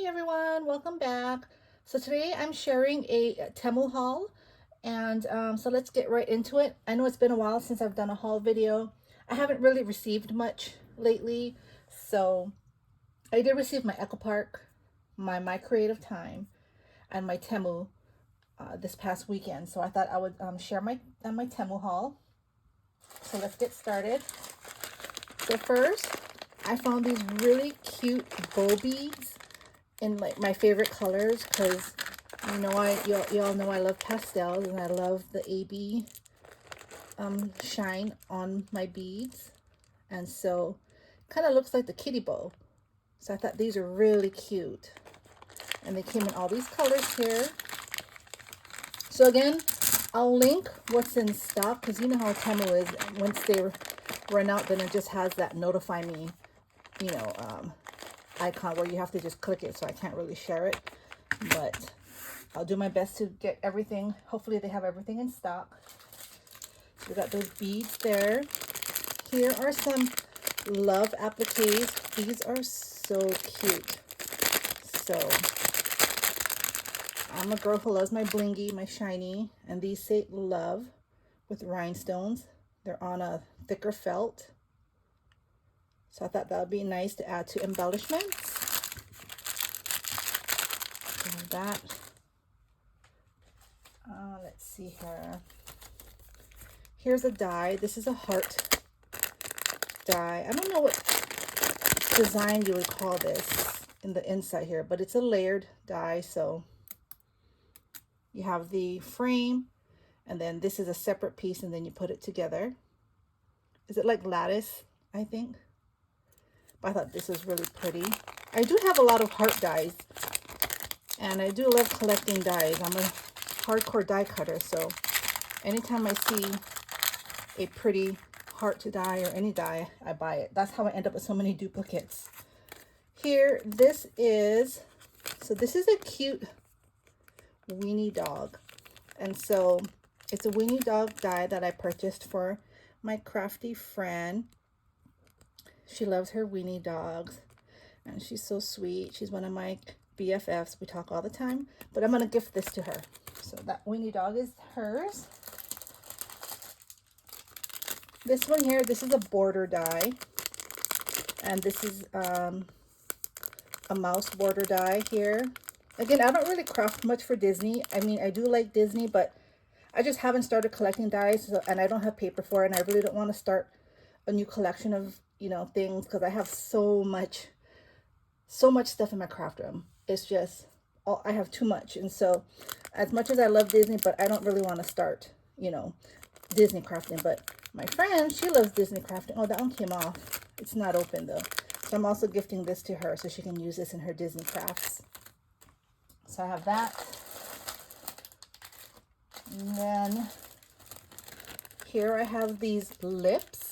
Hey everyone, welcome back. So today I'm sharing a Temu haul, and so let's get right into it. I know it's been a while since I've done a haul video. I haven't really received much lately, so I did receive my Echo Park, my Creative Time, and my Temu this past weekend. So I thought I would share my Temu haul. So let's get started. So first, I found these really cute bow beads in my favorite colors, because you know you all know I love pastels and I love the AB shine on my beads, and so kind of looks like the kitty bow. So I thought these are really cute, and they came in all these colors here. So again, I'll link what's in stock, because you know how Temu is. Once they run out, then it just has that notify me, you know, icon where you have to just click it, so I can't really share it, but I'll do my best to get everything. Hopefully they have everything in stock. So we got those beads there. Here are some love appliques. These are so cute. So I'm a girl who loves my blingy, my shiny, and these say love with rhinestones. They're on a thicker felt. So I thought that would be nice to add to embellishments. So that. Let's see here. Here's a die. This is a heart die. I don't know what design you would call this in the inside here, but it's a layered die. So you have the frame, and then this is a separate piece, and then you put it together. Is it like lattice, I think? But I thought this was really pretty. I do have a lot of heart dies, and I do love collecting dies. I'm a hardcore die cutter, so anytime I see a pretty heart to die or any die, I buy it. That's how I end up with so many duplicates. Here, this is a cute weenie dog, and so it's a weenie dog die that I purchased for my crafty friend. She loves her weenie dogs, and she's so sweet. She's one of my BFFs. We talk all the time, but I'm gonna gift this to her. So that weenie dog is hers. This one here, this is a border die, and this is a mouse border die here. Again, I don't really craft much for Disney. I mean, I do like Disney, but I just haven't started collecting dies, and I don't have paper for it, and I really don't want to start a new collection of, you know, things, because I have so much stuff in my craft room. It's just, I have too much. And so as much as I love Disney, but I don't really want to start, you know, Disney crafting. But my friend, she loves Disney crafting. Oh, that one came off. It's not open though. So I'm also gifting this to her so she can use this in her Disney crafts. So I have that. And then here I have these lips,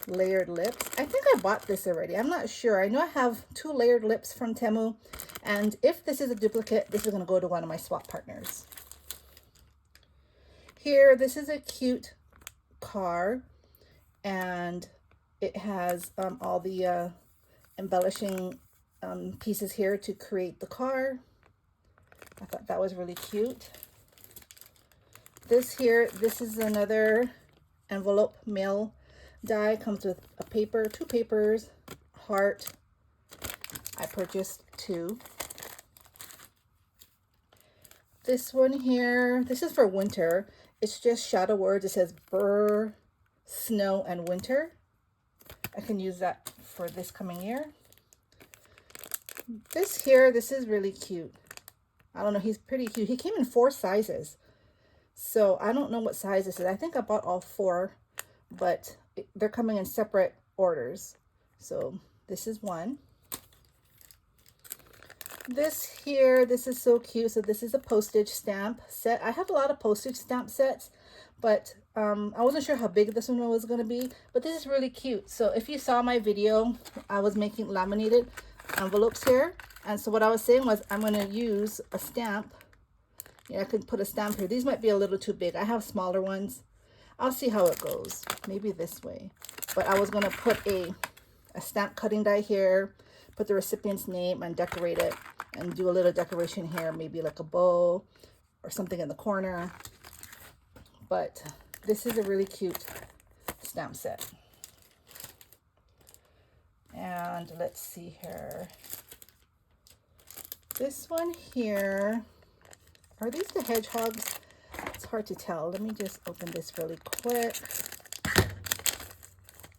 layered lips. I think I bought this already. I'm not sure. I know I have 2 layered lips from Temu, and if this is a duplicate, this is going to go to one of my swap partners. Here, this is a cute car, and it has all the embellishing pieces here to create the car. I thought that was really cute. This here, this is another envelope mail die. Comes with a paper, 2 papers, heart. I purchased 2. This one here, this is for winter. It's just shadow words. It says burr, snow, and winter. I can use that for this coming year. This here, this is really cute. I don't know, he's pretty cute. He came in 4 sizes. So I don't know what size this is. I think I bought all 4, but they're coming in separate orders. So this is one. This here, this is so cute. So this is a postage stamp set. I have a lot of postage stamp sets, but I wasn't sure how big this one was going to be, but this is really cute. So if you saw my video, I was making laminated envelopes here. And so what I was saying was I'm going to use a stamp. Yeah, I could put a stamp here. These might be a little too big. I have smaller ones. I'll see how it goes. Maybe this way. But I was going to put a stamp cutting die here, put the recipient's name and decorate it and do a little decoration here, maybe like a bow or something in the corner. But this is a really cute stamp set. And let's see here. This one here, are these the hedgehogs? It's hard to tell. Let me just open this really quick.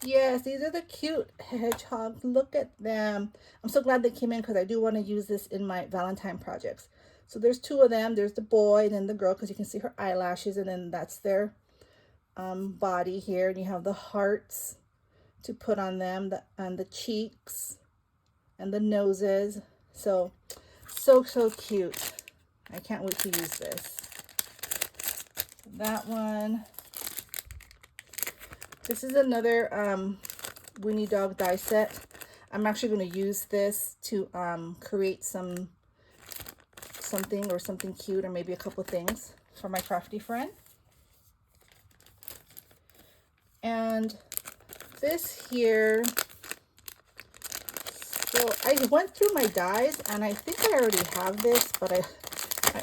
Yes, these are the cute hedgehogs. Look at them. I'm so glad they came in because I do want to use this in my Valentine projects. So there's two of them. There's the boy and then the girl, because you can see her eyelashes, and then that's their body here. And you have the hearts to put on them, and the cheeks and the noses. So cute. I can't wait to use this. That one. This is another Winnie Dog die set. I'm actually going to use this to create something cute, or maybe a couple things for my crafty friend. And this here, so I went through my dies and I think I already have this, but I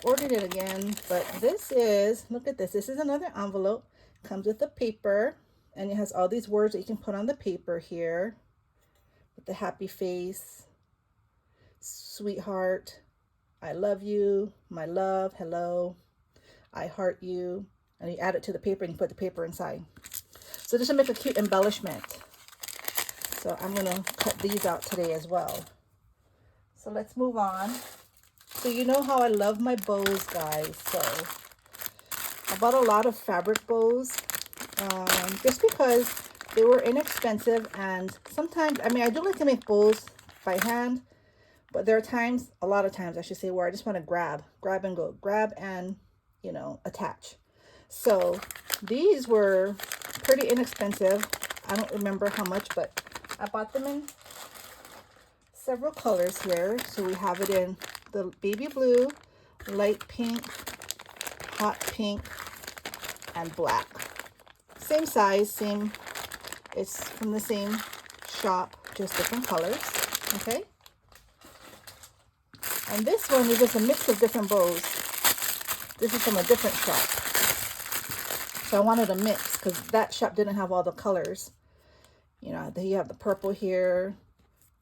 ordered it again. But this is, look at this. This is another envelope. Comes with the paper, and it has all these words that you can put on the paper here. With the happy face, sweetheart, I love you, my love, hello, I heart you. And you add it to the paper and you put the paper inside. So this will make a cute embellishment. So I'm going to cut these out today as well. So let's move on. So you know how I love my bows, guys. So I bought a lot of fabric bows just because they were inexpensive. And sometimes, I mean, I do like to make bows by hand, but there are times, a lot of times I should say, where I just want to grab and go, grab and, you know, attach. So these were pretty inexpensive. I don't remember how much, but I bought them in several colors here. So we have it in the baby blue, light pink, hot pink, and black. Same size, same, it's from the same shop, just different colors, okay? And this one is just a mix of different bows. This is from a different shop. So I wanted a mix because that shop didn't have all the colors. You know, you have the purple here,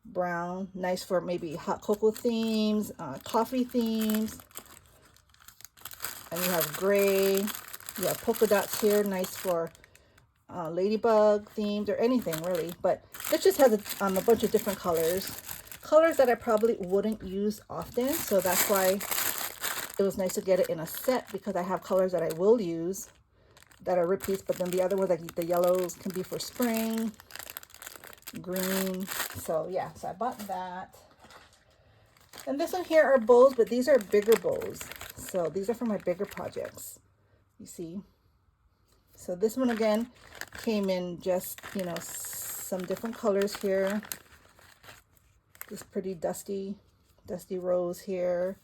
brown, nice for maybe hot cocoa themes, coffee themes. And you have gray, you have polka dots here, nice for ladybug themed or anything really. But this just has a bunch of different colors that I probably wouldn't use often. So that's why it was nice to get it in a set, because I have colors that I will use that are repeats, but then the other ones, like the yellows, can be for spring, green. So yeah, so I bought that. And this one here are bows, but these are bigger bows. So these are for my bigger projects, you see. So this one again came in just, you know, some different colors here. This pretty dusty rose here.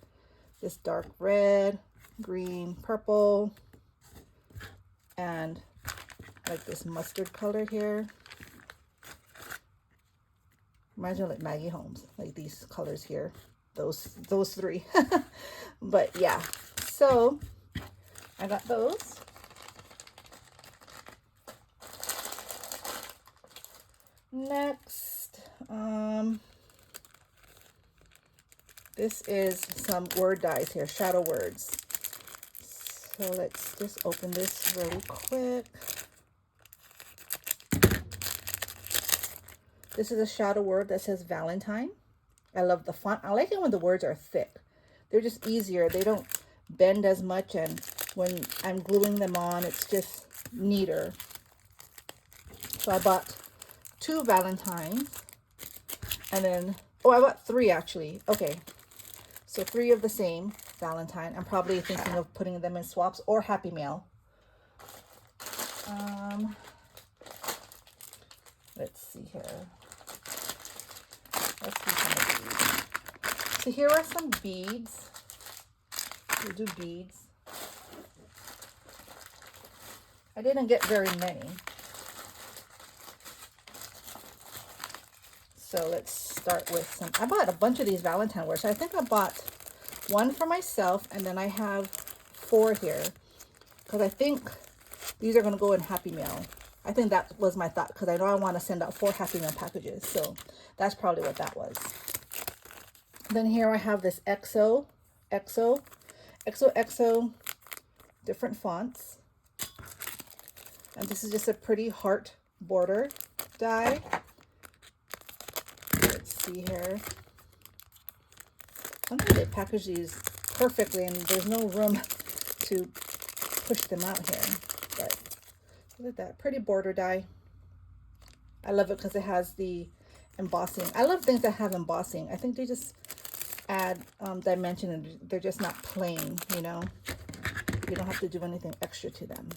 This dark red, green, purple, and like this mustard color here. Imagine like Maggie Holmes, like these colors here. Those three. But yeah, so I got those. Next, this is some word dies here, shadow words. So let's just open this really quick. This is a shadow word that says Valentine. I love the font. I like it when the words are thick. They're just easier. They don't bend as much, and when I'm gluing them on, it's just neater. So I bought 2 Valentines, and then, oh, I bought 3 actually. Okay, so 3 of the same Valentine. I'm probably thinking of putting them in swaps or Happy Mail. Let's see here. Let's do some of these. So here are some beads. We'll do beads. I didn't get very many. So let's start with some. I bought a bunch of these Valentine wares. So I think I bought one for myself, and then I have 4 here because I think these are going to go in Happy Mail. I think that was my thought because I know I want to send out 4 Happy Mail packages. So that's probably what that was. Then here I have this XO, different fonts. And this is just a pretty heart border die. Let's see here. Sometimes they package these perfectly and there's no room to push them out here. But look at that, pretty border die. I love it because it has the embossing. I love things that have embossing. I think they just add dimension and they're just not plain, you know. You don't have to do anything extra to them.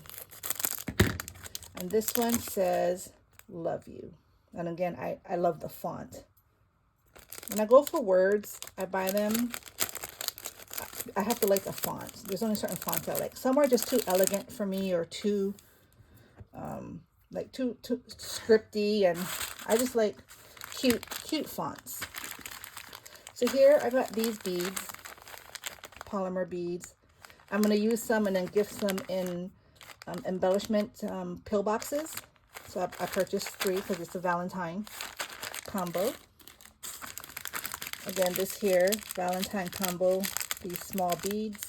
And this one says, love you. And again, I love the font. When I go for words, I buy them. I have to like the font. There's only certain fonts I like. Some are just too elegant for me or too, like too scripty. And I just like cute fonts. So here I got these beads, polymer beads. I'm going to use some and then gift some in embellishment pill boxes. So I purchased 3 because it's a Valentine combo. Again, this here, Valentine combo, these small beads.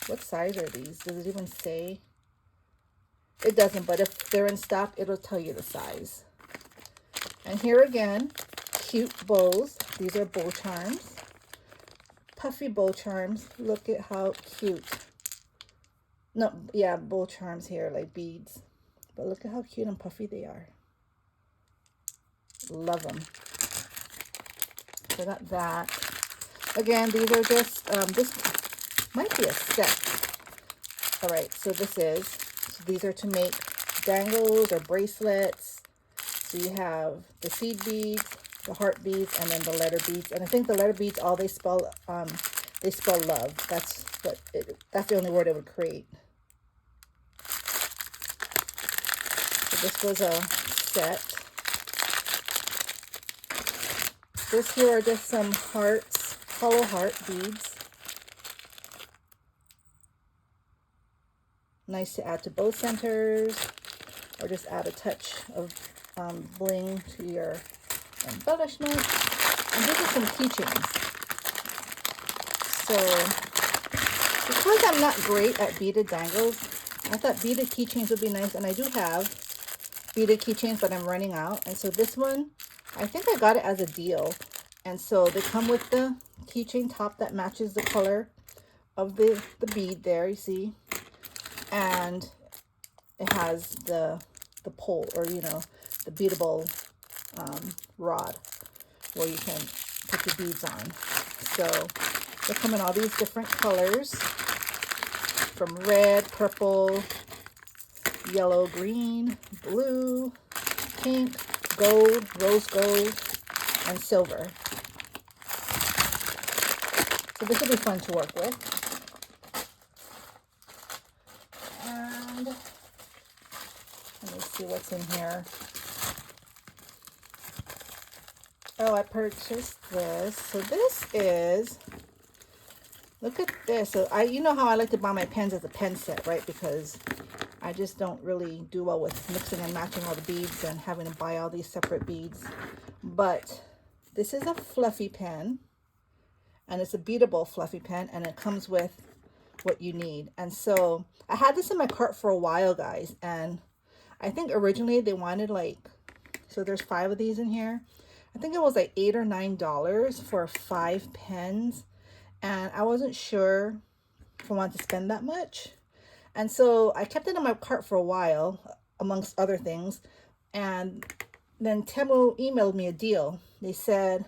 What size are these? Does it even say? It doesn't, but if they're in stock, it'll tell you the size. And here again, cute bows. These are bow charms. Puffy bow charms. Look at how cute. No, yeah, bow charms here, like beads. But look at how cute and puffy they are. Love them. So I got that. Again, these are just, this might be a set. All right, so these are to make dangles or bracelets. So you have the seed beads, the heart beads, and then the letter beads. And I think the letter beads, all they spell love. That's the only word it would create. So this was a set. This here are just some hearts, hollow heart beads. Nice to add to bow centers, or just add a touch of bling to your embellishment. And these are some keychains. So, because I'm not great at beaded dangles, I thought beaded keychains would be nice. And I do have beaded keychains, but I'm running out. And so this one, I think I got it as a deal. And so they come with the keychain top that matches the color of the bead there, you see. And it has the pole, or you know, the beadable rod where you can put the beads on. So they come in all these different colors, from red, purple, yellow, green, blue, pink, gold, rose gold, and silver. So this will be fun to work with. And let me see what's in here. Oh, I purchased this. So this is, look at this. So you know how I like to buy my pens as a pen set, right? Because I just don't really do well with mixing and matching all the beads and having to buy all these separate beads. But this is a fluffy pen, and it's a beadable fluffy pen, and it comes with what you need. And so I had this in my cart for a while, guys, and I think originally they wanted like, so there's 5 of these in here. I think it was like $8 or $9 for 5 pens, and I wasn't sure if I wanted to spend that much. And so I kept it in my cart for a while, amongst other things. And then Temu emailed me a deal. They said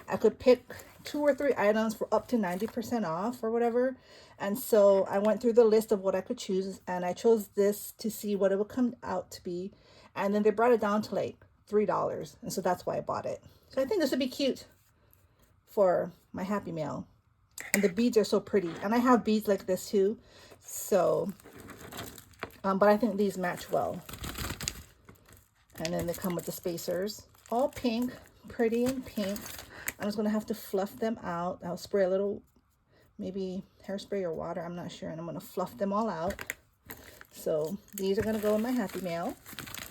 I could pick 2 or 3 items for up to 90% off or whatever. And so I went through the list of what I could choose, and I chose this to see what it would come out to be. And then they brought it down to like $3. And so that's why I bought it. So I think this would be cute for my Happy Mail. And the beads are so pretty. And I have beads like this too. So, but I think these match well. And then they come with the spacers, all pink, pretty and pink. I'm just gonna have to fluff them out. I'll spray a little, maybe hairspray or water, I'm not sure. And I'm gonna fluff them all out. So these are gonna go in my happy mail,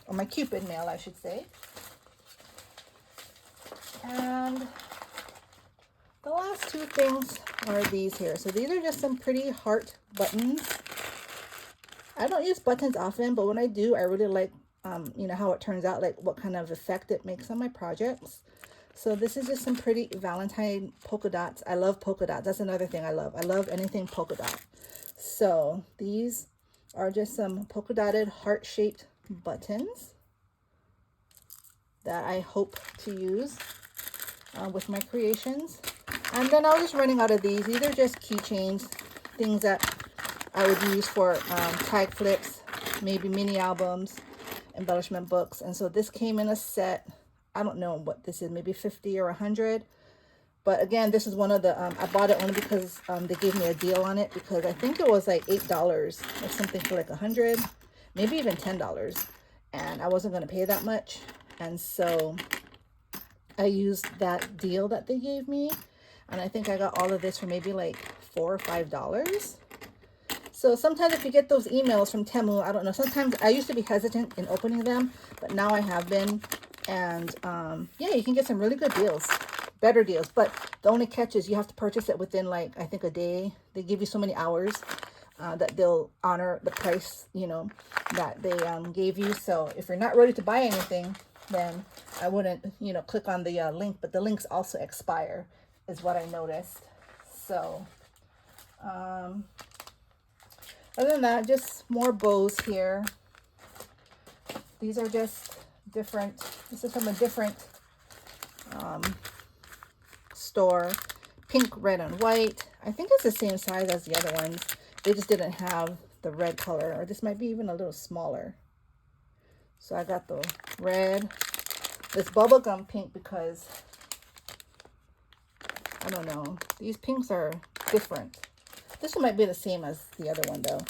or my Cupid mail, I should say. And the last two things are these here. So these are just some pretty heart buttons. I don't use buttons often, but when I do, I really like, you know, how it turns out, like what kind of effect it makes on my projects. So this is just some pretty Valentine polka dots. I love polka dots. That's another thing I love. I love anything polka dot. So these are just some polka dotted heart-shaped buttons that I hope to use with my creations. And then I was just running out of these. These are just keychains, things that I would use for tag flips, maybe mini albums, embellishment books. And so this came in a set. I don't know what this is, maybe 50 or 100. But again, this is one of the, I bought it only because they gave me a deal on it, because I think it was like $8 or something for like 100, maybe even $10. And I wasn't going to pay that much. And so I used that deal that they gave me. And I think I got all of this for maybe like $4 or $5. So sometimes if you get those emails from Temu, I don't know, sometimes I used to be hesitant in opening them, but now I have been. And yeah, you can get some really good deals, better deals. But the only catch is you have to purchase it within like, I think a day. They give you so many hours that they'll honor the price, you know, that they gave you. So if you're not ready to buy anything, then I wouldn't, you know, click on the link. But the links also expire is what I noticed. So other than that, just more bows here. These are just different. This is from a different store. Pink, red, and white. I think it's the same size as the other ones. They just didn't have the red color, or this might be even a little smaller. So I got the red. This bubblegum pink because, I don't know, these pinks are different. This one might be the same as the other one though,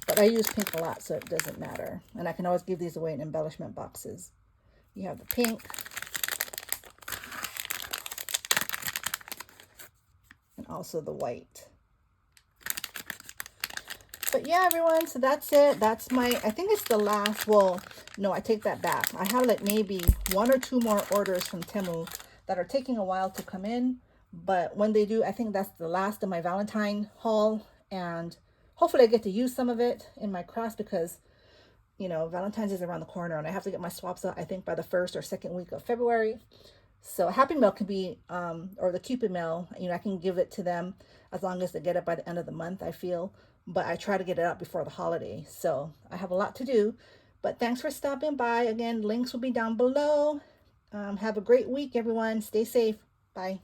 but I use pink a lot, so it doesn't matter. And I can always give these away in embellishment boxes. You have the pink. And also the white. But yeah, everyone, so that's it. That's my, I think it's the last, well, no, I take that back. I have like maybe 1 or 2 more orders from Temu that are taking a while to come in. But when they do, I think that's the last of my Valentine haul. And hopefully I get to use some of it in my crafts because, you know, Valentine's is around the corner and I have to get my swaps out, I think, by the 1st or 2nd week of February. So Happy Mail can be, or the Cupid Mail, you know, I can give it to them as long as they get it by the end of the month, I feel. But I try to get it out before the holiday. So I have a lot to do. But thanks for stopping by. Again, links will be down below. Have a great week, everyone. Stay safe. Bye.